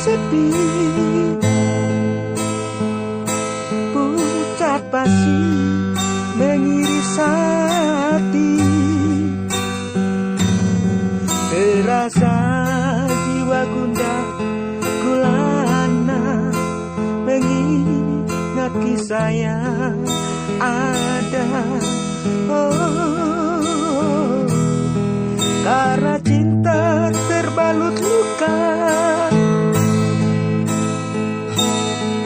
sepi, pucat pasi mengiris hati, terasa jiwa gundah gulana mengingat kisah yang ada. Oh, karena cinta terbalut luka,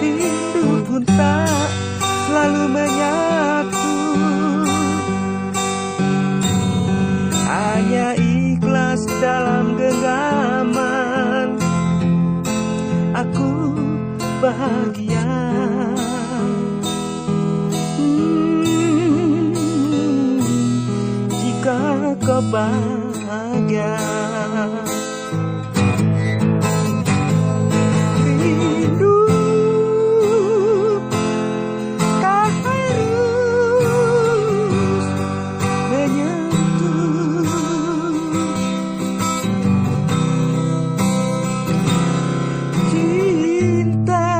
rindu pun tak selalu menyatu. Hanya ikhlas dalam genggaman, aku bahagia. Jika kau bahagia, rindu tak harus menyentuh. Cinta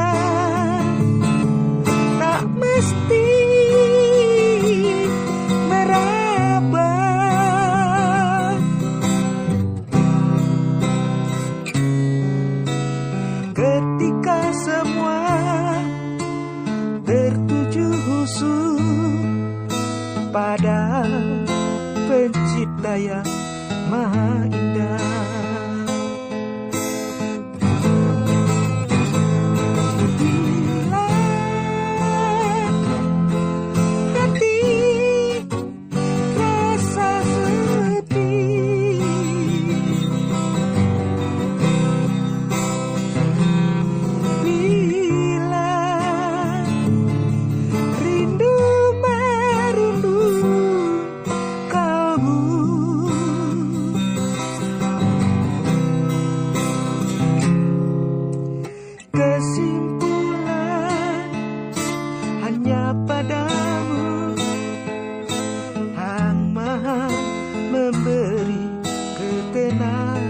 tak mesti meraba. Ketika semua tertuju khusus pada pencipta yang maha indah. Bila hati rasa sepi, bila rindu merundung kalbu, kesimpulan hanya padamu yang maha memberi ketenangan.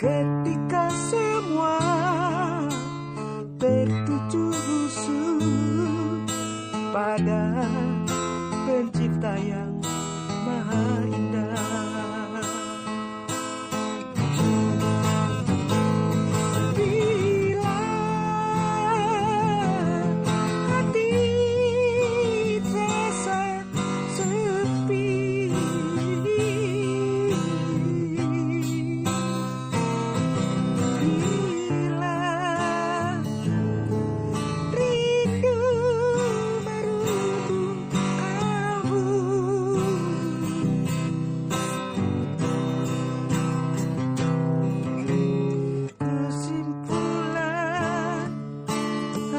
Ketika semua tertuju khusus pada pencipta yang maha indah. Bila hati terasa sepi,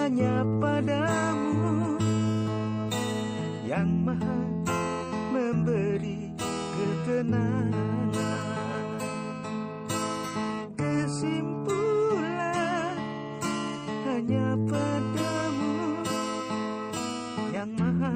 hanya padamu yang maha memberi ketenangan. Kesimpulan hanya padamu yang maha